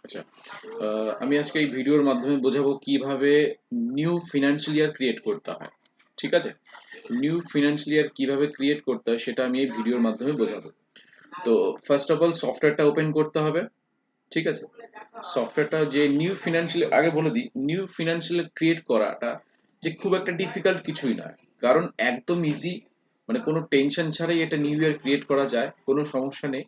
আচ্ছা, আমি আজকে এই ভিডিওর মাধ্যমে বোঝাবো কিভাবে নিউ ফিনান্সিয়াল ইয়ার ক্রিয়েট করতে হয়। ঠিক আছে? নিউ ফিনান্সিয়াল ইয়ার কিভাবে ক্রিয়েট করতে হয় সেটা আমি এই ভিডিওর মাধ্যমে বোঝাবো। তো ফার্স্ট অফ অল সফটওয়্যারটা ওপেন করতে হবে। ঠিক আছে? সফটওয়্যারটা যে নিউ ফিনান্সিয়াল, আগে বলে দিই, নিউ ফিনান্সিয়াল ক্রিয়েট করাটা যে খুব একটা ডিফিকাল্ট কিছুই নয়, কারণ একদম ইজি, মানে কোনো টেনশন ছাড়াই এটা নিউ ইয়ার ক্রিয়েট করা যায়, কোনো সমস্যা নেই।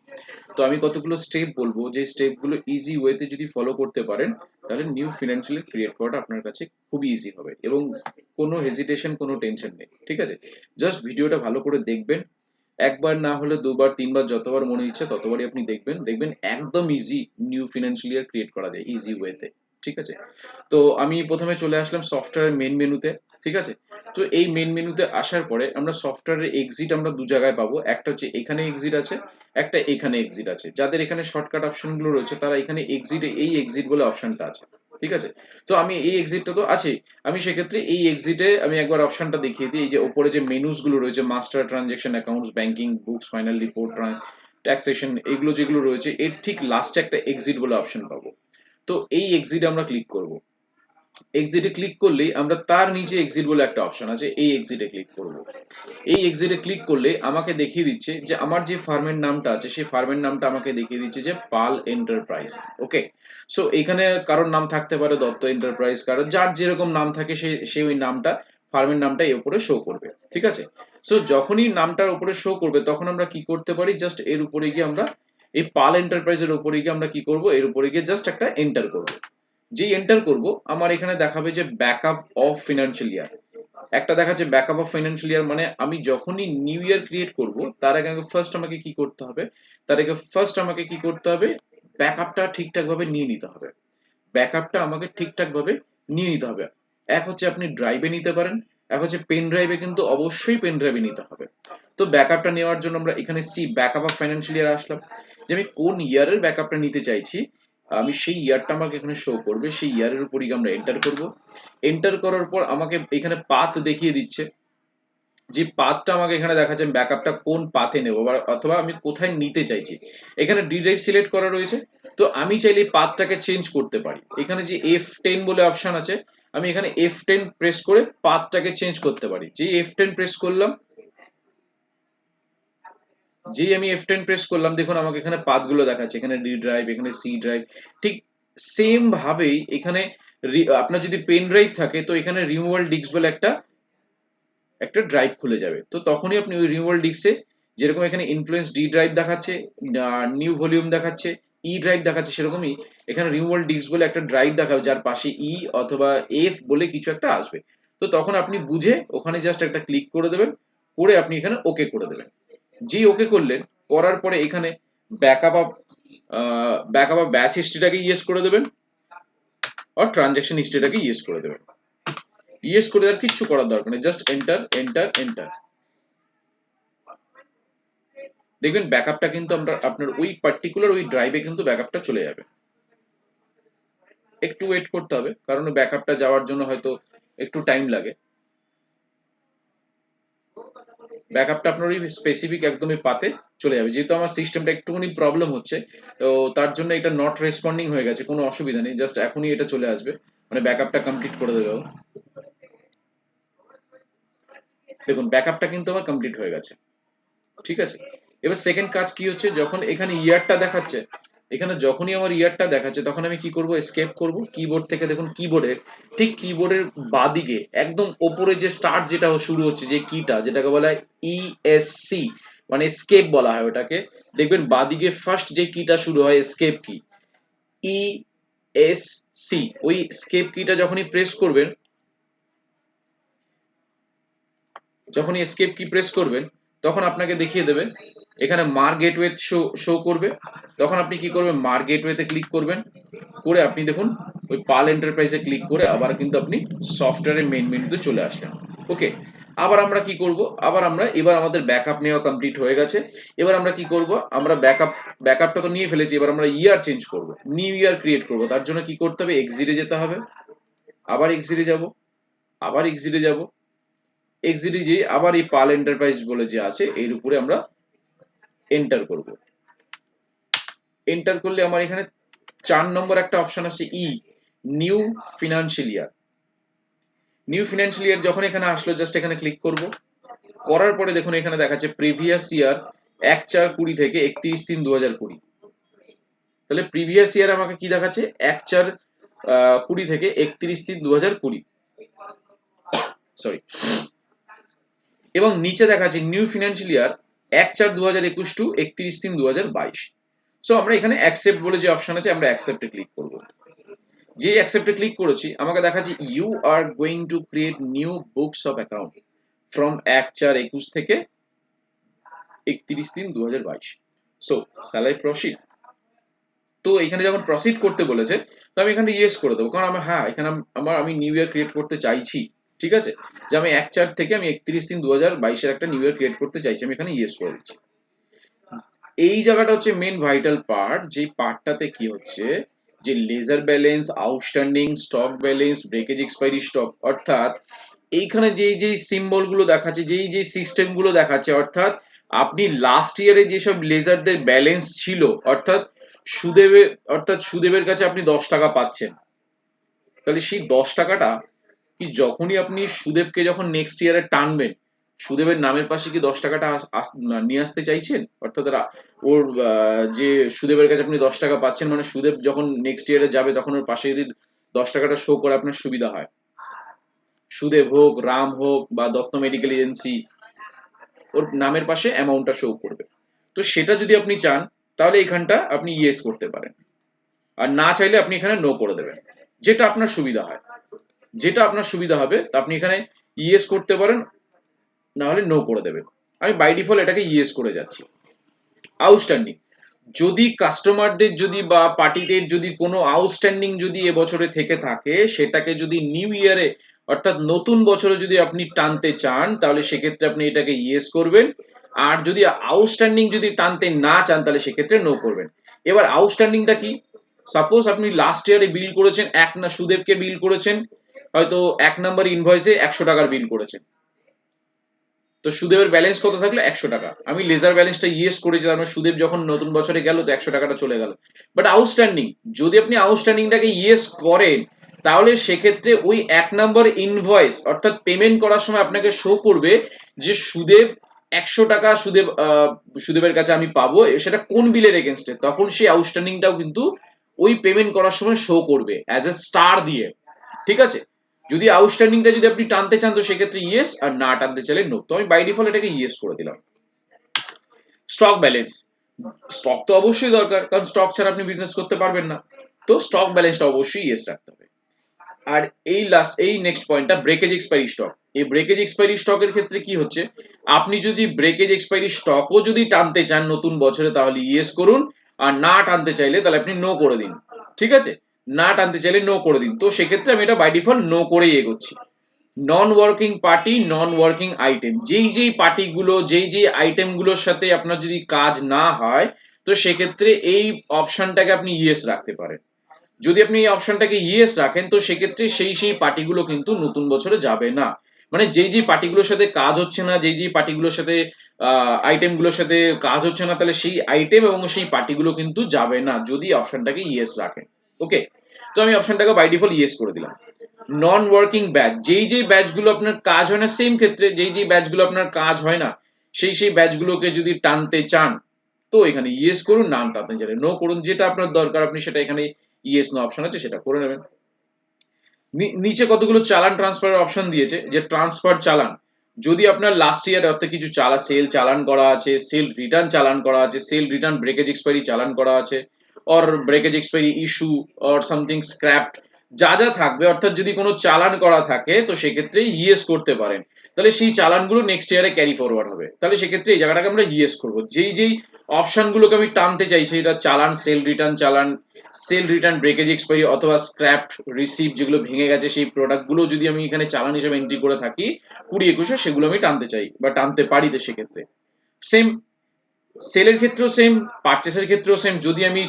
তো আমি কতগুলো স্টেপ বলবো, যে স্টেপগুলো ইজি ওয়েতে যদি ফলো করতে পারেন তাহলে নিউ ফিনান্সিয়াল ক্রিয়েট করাটা আপনার কাছে খুবই ইজি হবে, এবং কোনো হেজিটেশন, কোনো টেনশন নেই। ঠিক আছে? জাস্ট ভিডিওটা ভালো করে দেখবেন, একবার না হলে দুবার তিনবার যতবার মনে ইচ্ছে ততবারই আপনি দেখবেন, দেখবেন একদম ইজি নিউ ফিনান্সিয়াল ইয়ার ক্রিয়েট করা যায় ইজি ওয়েতে। ঠিক আছে? তো আমি প্রথমে চলে আসলাম সফটওয়্যার মেন মেনুতে। ঠিক আছে? তো এই মেন মেনুতে আসার পরে আমরা সফটওয়্যারের এক্সিট আমরা দু জায়গায় পাবো, একটা হচ্ছে এখানে এক্সিট আছে, একটা এখানে এক্সিট আছে। যাদের এখানে শর্টকাট অপশনগুলো রয়েছে তারা এখানে এক্সিট, এই এক্সিট বলে অপশনটা আছে। ঠিক আছে? তো আমি এই এক্সিটটা তো আছে, আমি সেক্ষেত্রে এই এক্সিটে আমি একবার অপশনটা দেখিয়ে দিই। এই যে উপরে যে মেনুস গুলো রয়েছে, master transaction accounts, banking, books, final report, taxation, এগুলো যেগুলো রয়েছে এর ঠিক লাস্টে একটা এক্সিট বলে অপশন পাবো। তো এই এক্সিটে আমরা ক্লিক করব। এক্সিটে ক্লিক করলেই আমরা তার নিচে এক্সিট বলে একটা অপশন আছে, এই এক্সিটে ক্লিক করব। এই এক্সিটে ক্লিক করলে আমাকে দেখিয়ে দিচ্ছে যে আমার যে ফার্মের নামটা আছে সেই ফার্মের নামটা আমাকে দেখিয়ে দিচ্ছে যে পাল এন্টারপ্রাইজ। ওকে, সো এখানে কারোর নাম থাকতে পারে দত্ত এন্টারপ্রাইজ, কারোর যার যেরকম নাম থাকে সে ওই নামটা, ফার্মের নামটা এর উপরে শো করবে। ঠিক আছে? সো যখনই নামটার উপরে শো করবে তখন আমরা কি করতে পারি, জাস্ট এর উপরে গিয়ে আমরা এই পাল এন্টারপ্রাইজের উপরে গিয়ে আমরা কি করব, এর উপরে গিয়ে জাস্ট একটা এন্টার করব। যেই এন্টার করব আমার এখানে দেখাবে যে ব্যাকআপ অফ ফিনান্সিয়াল ইয়ার, একটা দেখাচ্ছে ব্যাকআপ অফ ফাইন্যান্সিয়াল ইয়ার। মানে আমি যখনই নিউ ইয়ার ক্রিয়েট করব তার আগে ফার্স্ট আমাকে কি করতে হবে, তার আগে ফার্স্ট আমাকে কি করতে হবে, ব্যাকআপটা ঠিকঠাক ভাবে নিয়ে নিতে হবে। ব্যাকআপটা আমাকে ঠিকঠাক ভাবে নিয়ে নিতে হবে। এক হচ্ছে আপনি ড্রাইভে নিতে পারেন, এক হচ্ছে পেন ড্রাইভে, কিন্তু অবশ্যই পেন ড্রাইভে নিতে হবে। তো ব্যাকআপটা নেওয়ার জন্য আমরা এখানে see backup of financial year আসলাম, যে আমি কোন ইয়ারের ব্যাকআপটা নিতে চাইছি, আমি সেই ইয়ারটা আমাকে এখানে শো করবে, সেই ইয়ারের উপরই আমরা এন্টার করব। এন্টার করার পর আমাকে এখানে পাথ দেখিয়ে দিচ্ছে, যে পাথটা আমাকে এখানে দেখাচ্ছে ব্যাকআপটা কোন পাথে নেব, অথবা আমি কোথায় নিতে চাইছি। এখানে ডি ড্রাইভ সিলেক্ট করা রয়েছে, তো আমি চাইলে এই পাথটাকে চেঞ্জ করতে পারি। এখানে যে F10 বলে অপশন আছে, আমি এখানে F10 প্রেস করে পাথটাকে চেঞ্জ করতে পারি। যেই F10 প্রেস করলাম, যেই আমি F10 প্রেস করলাম, দেখুন আমাকে এখানে পাথগুলো দেখাচ্ছে, এখানে ডি ড্রাইভ, এখানে সি ড্রাইভ। ঠিক সেম ভাবেই এখানে আপনার যদি পেন ড্রাইভ থাকে তো এখানে রিমুভাল ডিস্ক বলে একটা একটা ড্রাইভ খুলে যাবে। তো তখনই আপনি ওই রিমুভাল ডিস্কে, যেরকম এখানে ইনফ্লুয়েন্স ডি ড্রাইভ দেখাচ্ছে, নিউ ভলিউম দেখাচ্ছে, ই ড্রাইভ দেখাচ্ছে, সেরকমই এখানে রিমুভাল ডিস্ক বলে একটা ড্রাইভ দেখাবে যার পাশে ই অথবা এফ বলে কিছু একটা আসবে। তো তখন আপনি বুঝে ওখানে জাস্ট একটা ক্লিক করে দেবেন, করে আপনি এখানে ওকে করে দেবেন। যেই ওকে করলেন, করার পরে এখানে backup of backup of batch হিস্ট্রিটাকে ইয়েস করে দেবেন, আর ট্রানজ্যাকশন হিস্ট্রিটাকে ইয়েস করে দেবেন। ইয়েস করে আর কিচ্ছু করার দরকার নেই, জাস্ট এন্টার এন্টার এন্টার। দেখবেন ব্যাকআপটা কিন্তু আমরা আপনার ওই পার্টিকুলার ওই ড্রাইভে কিন্তু ব্যাকআপটা চলে যাবে। একটু ওয়েট করতে হবে, কারণ ব্যাকআপটা যাওয়ার জন্য হয়তো একটু টাইম লাগে। ব্যাকআপটা আপনার ওই স্পেসিফিক একদমই পাতে চলে যাবে। যেহেতু আমার সিস্টেমটা একটুখানি প্রবলেম হচ্ছে, তো তার জন্য এটা নট রেসপন্ডিং হয়ে গেছে, কোনো অসুবিধা নেই, জাস্ট এখনই এটা চলে আসবে, মানে ব্যাকআপটা কমপ্লিট করে দেবে ও। দেখুন ব্যাকআপটা কিন্তু আমার কমপ্লিট হয়ে গেছে। ঠিক আছে? এবার সেকেন্ড কাজ কি হচ্ছে, যখন এখানে ইয়ারটা দেখাচ্ছে, এখানে যখনই আমার ইয়ারটা দেখাচ্ছে তখন আমি কি করব, এসকেপ করব কিবোর্ড থেকে। দেখুন কিবোর্ডের ঠিক কিবোর্ডের বাদিকে একদম ওপরে যে স্টার্ট যেটা শুরু হচ্ছে, যে কিটা যেটাকে বলা হয় ESC, মানে এসকেপ বলা হয় ওটাকে। দেখবেন বাদিকে ফার্স্ট যে কিটা শুরু হয় এসকেপ কি, ESC, ওই এসকেপ কিটা যখনই প্রেস করবেন, যখনই এসকেপ কি প্রেস করবেন তখন আপনাকে দেখিয়ে দেবে এখানে মার গেটওয়ে শো করবে। তখন আপনি কি করবেন, মার গেটওয়েতে ক্লিক করবেন, করে আপনি দেখুন ওই পাল এন্টারপ্রাইজে ক্লিক করে আবার কিন্তু আপনি সফটওয়্যারের মেইন মেনুতে চলে আসলেন। ওকে, আবার আমরা কি করব, আবার আমরা এবার আমাদের ব্যাকআপ নেওয়া কমপ্লিট হয়ে গেছে। এবার আমরা কি করব, আমরা ব্যাকআপটা তো নিয়ে ফেলেছি, এবার আমরা ইয়ার চেঞ্জ করব, নিউ ইয়ার ক্রিয়েট করব। তার জন্য কি করতে হবে, এক্সিটে যেতে হবে, আবার এক্সিটে যাব, আবার এক্সিটে যাব, এক্সিটে যে আবার এই পাল এন্টারপ্রাইজ বলে যে আছে এর উপরে আমরা এন্টার করব। এন্টার করলে আমার এখানে 4 নম্বর একটা অপশন আছে ই, new financial year. New financial year যখন এখানে আসলো, জাস্ট এখানে ক্লিক করব। করার পরে দেখুন এখানে দেখাচ্ছে প্রিভিয়াস ইয়ার 1/4/20 থেকে 31/3/2020। তাহলে প্রিভিয়াস ইয়ার আমাকে কি দেখাচ্ছে, 1/4/20 থেকে 31/3/2020, সরি। এবং নিচে দেখাচ্ছে new financial year 1/4/2021 to 31/3/2022। So আমরা এখানে অ্যাকসেপ্ট বলে যে অপশন আছে, আমরা অ্যাকসেপ্টে ক্লিক করব। যে অ্যাকসেপ্টে ক্লিক করেছি, আমাকে দেখাচ্ছে you are going to create new books of account from 1/4/21 থেকে 31/3/2022। So shall I proceed? তো এখানে যখন প্রসিড করতে বলেছে, তো আমি এখানে ইয়েস করে দেবো, কারণ আমার এখানে আমি নিউ ইয়ার ক্রিয়েট করতে চাইছি। ঠিক আছে, যে আমি 1/4 থেকে আমি 31/3/2022 একটা নিউ ইয়ার ক্রিয়েট করতে চাইছি, আমি এখানে ইয়েস করে দিচ্ছি। এই জায়গাটা হচ্ছে মেন ভাইটাল পার্ট, যে পার্টটাতে কি হচ্ছে, যে ledger balance, outstanding stock balance, breakage expiry stock, অর্থাৎ এইখানে যেই সিম্বল গুলো দেখাচ্ছে, যেই সিস্টেম গুলো দেখাচ্ছে, অর্থাৎ আপনি লাস্ট ইয়ারে যেসব লেজারদের ব্যালেন্স ছিল, অর্থাৎ সুদেবের কাছে আপনি 10 টাকা পাচ্ছেন, তাহলে সেই 10 টাকাটা কি যখনই আপনি সুদেবকে যখন নেক্সট ইয়ারে টানবেন, সুদেবের নামের পাশে কি 10 টাকাটা নিয়ে আসতে চাইছেন? অর্থাৎ ওর যে সুদেবের কাছে আপনি 10 টাকা পাচ্ছেন, মানে সুদেব যখন নেক্সট ইয়ারে যাবে তখন ওর পাশে যদি 10 টাকাটা শো করে আপনার সুবিধা হয়, সুদেব হোক, রাম হোক বা দত্ত মেডিকেল এজেন্সি, ওর নামের পাশে অ্যামাউন্টটা শো করবে। তো সেটা যদি আপনি চান, তাহলে এখানটা আপনি ইয়েস করতে পারেন, আর না চাইলে আপনি এখানে নো করে দেবেন, যেটা আপনার সুবিধা হয়। যেটা আপনার সুবিধা হবে তা আপনি এখানে ইয়েস করতে পারেন, না হলে নো করে দেবেন। আমি বাই ডিফল্ট এটাকে ইয়েস করে যাচ্ছি। আউটস্ট্যান্ডিং, যদি কাস্টমারদের যদি বা পার্টিদের যদি কোনো আউটস্ট্যান্ডিং যদি এবছরে থেকে থাকে, সেটাকে যদি নিউ ইয়ারে অর্থাৎ নতুন বছরে যদি আপনি টানতে চান, তাহলে সেক্ষেত্রে আপনি এটাকে ইয়েস করবেন। আর যদি আউটস্ট্যান্ডিং যদি টানতে না চান, তাহলে সেক্ষেত্রে নো করবেন। এবার আউটস্ট্যান্ডিংটা কি, সাপোজ আপনি লাস্ট ইয়ারে বিল করেছেন, সুদেবকে বিল করেছেন, হয়তো 1 নাম্বার ইনভয়েসে 100 টাকার বিল করেছেন, তো সুদেবের ব্যালেন্স কত থাকলো, 100 টাকা। আমি লেজার ব্যালেন্সটা ইয়েস করেছি, তার মানে সুদেব যখন নতুন বছরে গেল তো 100 টাকাটা চলে গেল। বাট আউটস্ট্যান্ডিং, যদি আপনি আউটস্ট্যান্ডিংটাকে ইয়েস করেন, তাহলে সেক্ষেত্রে ওই 1 নম্বর ইনভয়েস অর্থাৎ পেমেন্ট করার সময় আপনাকে শো করবে যে সুদেব 100 টাকা সুদেবের কাছে আমি পাবো, সেটা কোন বিলের এগেনস্টে, তখন সেই আউটস্ট্যান্ডিংটাও কিন্তু ওই পেমেন্ট করার সময় শো করবে অ্যাজ এ স্টার দিয়ে। ঠিক আছে, যদি আউটস্ট্যান্ডিংটা যদি আপনি টানতে চান, তো সেক্ষেত্রে ইয়েস, আর না টানতে চাইলে নো। তো আমি বাই ডিফল্ট এটাকে ইয়েস করে দিলাম। স্টক ব্যালেন্স, স্টক তো অবশ্যই দরকার, কারণ স্টক ছাড়া আপনি বিজনেস করতে পারবেন না, তো স্টক ব্যালেন্সটা অবশ্যই ইয়েস রাখতে হবে। আর এই নেক্সট পয়েন্টটা ব্রেকেজ এক্সপায়ারি স্টক। এই ব্রেকেজ এক্সপায়ারি স্টকের ক্ষেত্রে কি হচ্ছে, আপনি যদি ব্রেকেজ এক্সপায়ারি স্টকও যদি টানতে চান নতুন বছরে, তাহলে ইয়েস করুন, আর না টানতে চাইলে তাহলে আপনি নো করে দিন। ঠিক আছে, না টানতে চাইলে নো করে দিন। তো সেক্ষেত্রে আমি এটা বাই ডিফল্ট নো করেই এগোচ্ছি। নন ওয়ার্কিং পার্টি, নন ওয়ার্কিং আইটেম, যেই পার্টিগুলো যেই আইটেমগুলোর সাথে আপনার যদি কাজ না হয়, তো সেক্ষেত্রে এই অপশনটাকে আপনি ইয়েস রাখতে পারেন। যদি আপনি এই অপশনটাকে ইয়েস রাখেন, তো সেক্ষেত্রে সেই পার্টিগুলো কিন্তু নতুন বছরে যাবে না। মানে যেই পার্টিগুলোর সাথে কাজ হচ্ছে না, যেই পার্টিগুলোর সাথে আইটেমগুলোর সাথে কাজ হচ্ছে না, তাহলে সেই আইটেম এবং সেই পার্টিগুলো কিন্তু যাবে না, যদি অপশনটাকে ইয়েস রাখেন। ওকে, তো আমি অপশনটাকে বাই ডিফল্ট ইয়েস করে দিলাম। নন ওয়ার্কিং ব্যাচ, যেই ব্যাচগুলো আপনার কাজ হয় না, সেম ক্ষেত্রে যেই ব্যাচগুলো আপনার কাজ হয় না, সেই ব্যাচগুলোকে যদি টানতে চান, তো এখানে ইয়েস করুন, নাম টানতে চাইলে নো করুন, যেটা আপনার দরকার আপনি সেটা এখানে ইয়েস নো অপশন আছে সেটা করে নেবেন। নিচে কতগুলো চালান ট্রান্সফারের অপশন দিয়েছে, যে ট্রান্সফার চালান, যদি আপনার লাস্ট ইয়ার অর্থাৎ কিছু সেল চালান করা আছে, সেল রিটার্ন চালান করা আছে, sell return breakage expiry challan করা আছে, or breakage expiry issue or something scrapped, যা থাকবে, অর্থাৎ যদি কোনো চালান করা থাকে, তো সেক্ষেত্রে ইয়েস করতে পারেন, তাহলে সেই চালানগুলো নেক্সট ইয়ারে ক্যারি ফরওয়ার্ড হবে, তাহলে সেক্ষেত্রে এই জায়গাটাকে আমরা ইয়েস করবো। যেই অপশনগুলোকে আমি টানতে চাই, সেটা চালান, সেল রিটার্ন চালান, সেল রিটার্ন ব্রেকেজ এক্সপায়ারি অথবা স্ক্র্যাপড রিসিপ্ট, যেগুলো ভেঙে গেছে সেই প্রোডাক্টগুলো যদি আমি এখানে চালান হিসেবে এন্ট্রি করে থাকি 20-21, সেগুলো আমি টানতে চাই বা টানতে পারি, তো সেক্ষেত্রে সেম, সেলের ক্ষেত্রেও সেম, পারচেসের ক্ষেত্রেও সেম, যদি আমি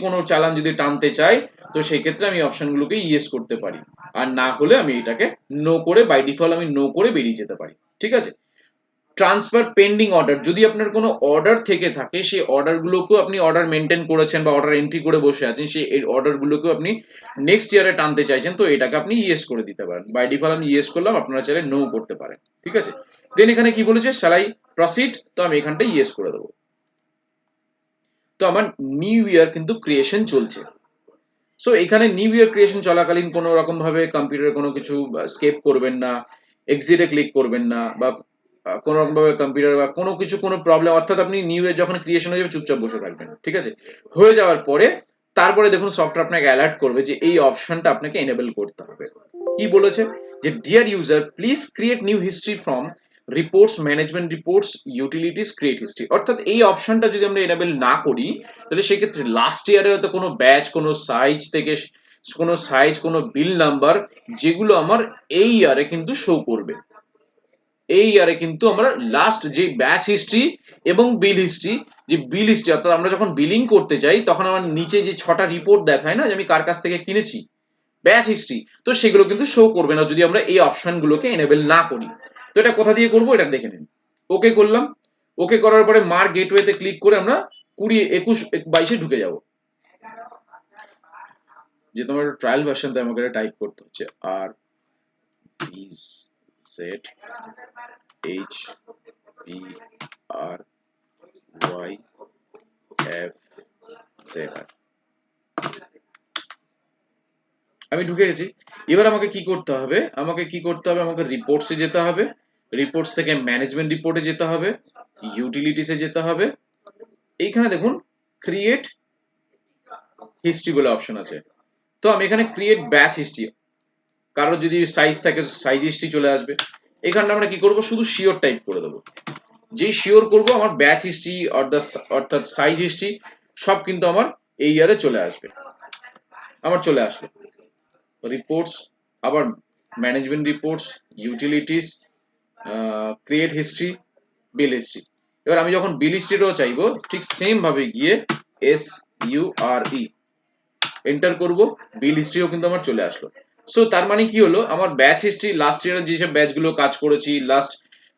কোনো চালান যদি টানতে চাই, তো সেক্ষেত্রে আমি অপশনগুলোকে ইয়েস করতে পারি, আর না হলে আমি এটাকে নো করে বাই ডিফল্ট আমি নো করে বেরিয়ে যেতে পারি। ঠিক আছে, ট্রান্সফার পেন্ডিং অর্ডার, যদি আপনার কোনো অর্ডার থেকে থাকে সেই অর্ডারগুলোকেও আপনি অর্ডার মেনটেন করেছেন বা অর্ডার এন্ট্রি করে বসে আছেন, সেই অর্ডারগুলোকেও আপনি নেক্সট ইয়ারে টানতে চাইছেন, তো এটাকে আপনি ইয়েস করে দিতে পারেন। বাই ডিফল্ট আমি ইয়েস করলাম, আপনারা চাইলে নো করতে পারেন, ঠিক আছে। দেন এখানে কি বলেছে, শ্যাল আই প্রসিড, তো আমি এখানটা ইয়েস করে দেবো। তো আমার নিউ ইয়ার কিন্তু ক্রিয়েশন চলছে। সো এখানে নিউ ইয়ার ক্রিয়েশন চলাকালীন কোনো রকম ভাবে কম্পিউটারে কোনো কিছু স্কেপ করবেন না, এক্সিটে ক্লিক করবেন না, বা কোনো রকম ভাবে কম্পিউটার বা কোনো কিছু কোনো প্রবলেম, অর্থাৎ আপনি নিউ ইয়ার যখন ক্রিয়েশন হয়ে যাবে চুপচাপ বসে থাকবেন, ঠিক আছে। হয়ে যাওয়ার পরে তারপরে দেখুন সফটওয়্যার আপনাকে অ্যালার্ট করবে যে এই অপশনটা আপনাকে এনেবল করতে হবে। কি বলেছে, যে dear user please create new history from reports, management reports, utilities, create history. অর্থাৎ এই অপশনটা যদি আমরা এনেবল না করি, তাহলে সেক্ষেত্রে লাস্ট ইয়ারে হয়তো কোনো ব্যাচ, কোনো সাইজ থেকে কোনো সাইজ, কোনো বিল নাম্বার, যেগুলো আমার এই ইয়ারে কিন্তু শো করবে, এই ইয়ারে কিন্তু আমরা লাস্ট যে ব্যাচ হিস্ট্রি এবং বিল হিস্ট্রি, যে বিল হিস্ট্রি অর্থাৎ আমরা যখন বিলিং করতে যাই তখন আমার নিচে যে 6টা রিপোর্ট দেখায় না যে আমি কার কাছ থেকে কিনেছি, ব্যাচ হিস্ট্রি, তো সেগুলো কিন্তু শো করবে না যদি আমরা এই অপশনগুলোকে এনেবল না করি। তো এটা কোথা দিয়ে করবো এটা দেখে নিন। ওকে করলাম, ওকে করার পরে মার্ক গেটওয়েতে ক্লিক করে আমরা 20, 21, 22-এ ঢুকে যাব। যে তোমার ট্রায়াল ভার্সন, তাই আমাকে টাইপ করতে হচ্ছে আর ভিজ set H P R Y F Z আর। আমি ঢুকে গেছি। এবার আমাকে কি করতে হবে, আমাকে রিপোর্টসে যেতে হবে, রিপোর্টস থেকে ম্যানেজমেন্ট রিপোর্টে যেতে হবে, ইউটিলিটিসে যেতে হবে। এইখানে দেখুন ক্রিয়েট হিস্ট্রি বলে অপশন আছে, তো আমি এখানে ক্রিয়েট ব্যাচ হিস্ট্রি, কারোর যদি সাইজ থাকে সাইজ হিস্ট্রি চলে আসবে। এখানটা আমরা কি করব, শুধু শিওর টাইপ করে দেবো। যেই শিওর করব আমার ব্যাচ হিস্ট্রি অর্থাৎ সাইজ হিস্ট্রি সব কিন্তু আমার এই ইয়ারে চলে আসবে। আমার চলে আসলো রিপোর্টস, আবার management reports, utilities, create history, bill history. এবার আমি যখন বিল হিস্ট্রিটাও চাইবো, ঠিক সেম ভাবে গিয়ে SURE এন্টার করব, বিল হিস্ট্রিও কিন্তু আমার চলে আসলো। সো তার মানে কি হলো, আমার ব্যাচ হিস্ট্রি লাস্ট ইয়ারের যেসব ব্যাচগুলো কাজ করেছি, লাস্ট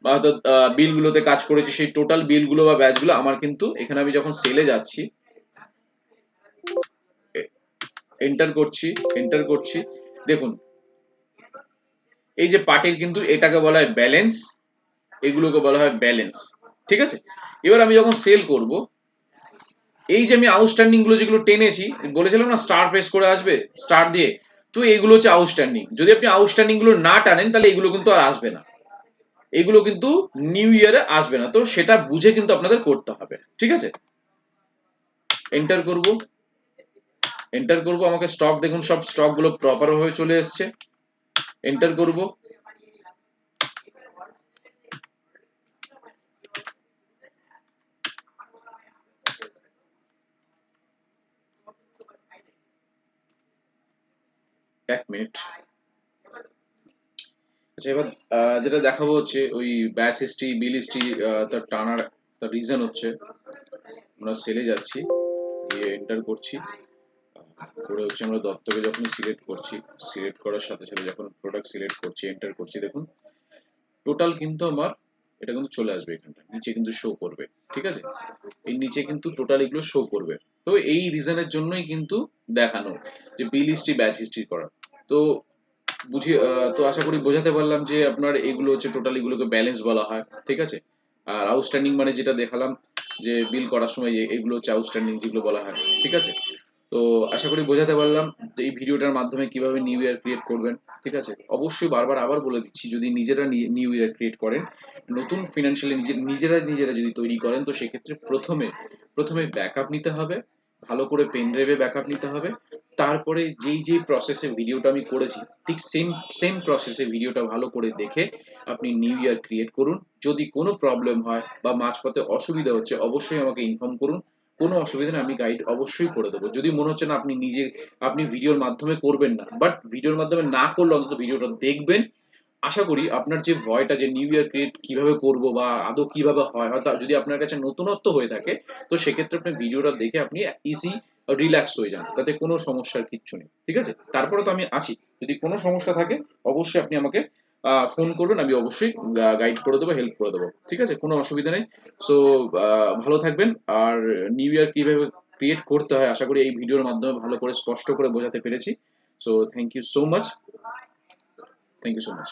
বা হয়তো বিলগুলোতে কাজ করেছি, সেই টোটাল বিলগুলো বা ব্যাচগুলো আমার কিন্তু এখানে আমি যখন সেলে যাচ্ছি, এন্টার করছি, দেখুন এই যে পার্টির কিন্তু এটাকে বলা হয় ব্যালেন্স, এগুলোকে বলা হয় ব্যালেন্স, ঠিক আছে। এবার আমি যখন সেল করব, এই যে আমি আউটস্ট্যান্ডিং গুলো যেগুলো টেনেছি, বলেছিলাম না স্টার প্রেস করে আসবে স্টার দিয়ে, তো এগুলো হচ্ছে আউটস্ট্যান্ডিং। যদি আপনি আউটস্ট্যান্ডিং গুলো না টানেন তাহলে এগুলো কিন্তু আর আসবে না, এগুলো কিন্তু নিউ ইয়ারে আসবে না, তো সেটা বুঝে কিন্তু আপনাদের করতে হবে, ঠিক আছে। এন্টার করব, আমাকে স্টক দেখুন সব স্টক গুলো প্রপার ভাবে চলে এসছে। এন্টার করব, এক মিনিট। আচ্ছা, এবার যেটা দেখাবো হচ্ছে ওই ব্যাচ হিস্ট্রি, বিল হিস্ট্রি, তার টানার তার রিজন হচ্ছে আমরা সেলে যাচ্ছি, গিয়ে এন্টার করছি, করে হচ্ছে আমরা দত্তকে যখন সিলেক্ট করার সাথে সাথে যখন প্রোডাক্ট সিলেক্ট করছি, এন্টার করছি, দেখুন টোটাল কিন্তু আমার এটা কিন্তু চলে আসবে, এখানটা নিচে কিন্তু শো করবে, ঠিক আছে। এই নিচে কিন্তু টোটাল এগুলো শো করবে। তো এই রিজনের জন্যই কিন্তু দেখানো যে বিল হিস্ট্রি, ব্যাচ হিস্ট্রি করা। তো তো আশা করি বোঝাতে পারলাম যে আপনার এগুলো হচ্ছে টোটাল, এগুলোকে ব্যালেন্স বলা হয়, ঠিক আছে। আর আউটস্ট্যান্ডিং মানে যেটা দেখালাম যে বিল করার সময় এগুলো হচ্ছে আউটস্ট্যান্ডিং যেগুলো বলা হয়, ঠিক আছে। তো আশা করি বোঝাতে পারলাম যে এই ভিডিওটার মাধ্যমে কিভাবে নিউ ইয়ার ক্রিয়েট করবেন, ঠিক আছে। অবশ্যই বারবার আবার বলে দিচ্ছি, যদি নিজেরা নিউ ইয়ার ক্রিয়েট করেন, নতুন ফিনান্সিয়ালি নিজেরা যদি তৈরি করেন, তো সেক্ষেত্রে প্রথমে ব্যাকআপ নিতে হবে, ভালো করে পেন ড্রাইভে ব্যাকআপ নিতে হবে। তারপরে যেই প্রসেসে ভিডিওটা আমি করেছি, ঠিক সেম প্রসেসে ভিডিওটা ভালো করে দেখে আপনি নিউ ইয়ার ক্রিয়েট করুন। যদি কোনো প্রবলেম হয় বা মাঝপথে অসুবিধা হচ্ছে, অবশ্যই আমাকে ইনফর্ম করুন, কোনো অসুবিধা নেই, আমি গাইড অবশ্যই করে দেবো। যদি মনে হচ্ছে না আপনি ভিডিওর মাধ্যমে করবেন না, বাট ভিডিওর মাধ্যমে না করলে অন্তত ভিডিওটা দেখবেন। আশা করি আপনার যে ভয়টা যে নিউ ইয়ার ক্রিয়েট কিভাবে করব বা আদৌ কিভাবে হয়, হয়তো যদি আপনার কাছে নতুনত্ব হয়ে থাকে, তো সেক্ষেত্রে আপনি ভিডিওটা দেখে আপনি ইজি রিল্যাক্স হয়ে যান, তাতে কোনো সমস্যার কিচ্ছু নেই, ঠিক আছে। তারপরে তো আমি আছি, যদি কোনো সমস্যা থাকে অবশ্যই আপনি আমাকে ফোন করবেন, আমি অবশ্যই গাইড করে দেবো, হেল্প করে দেবো। ঠিক আছে, কোনো অসুবিধা নেই। সো ভালো থাকবেন। আর নিউ ইয়ার কিভাবে ক্রিয়েট করতে হয় আশা করি এই ভিডিওর মাধ্যমে ভালো করে স্পষ্ট করে বোঝাতে পেরেছি। So thank you so much, thank you so much.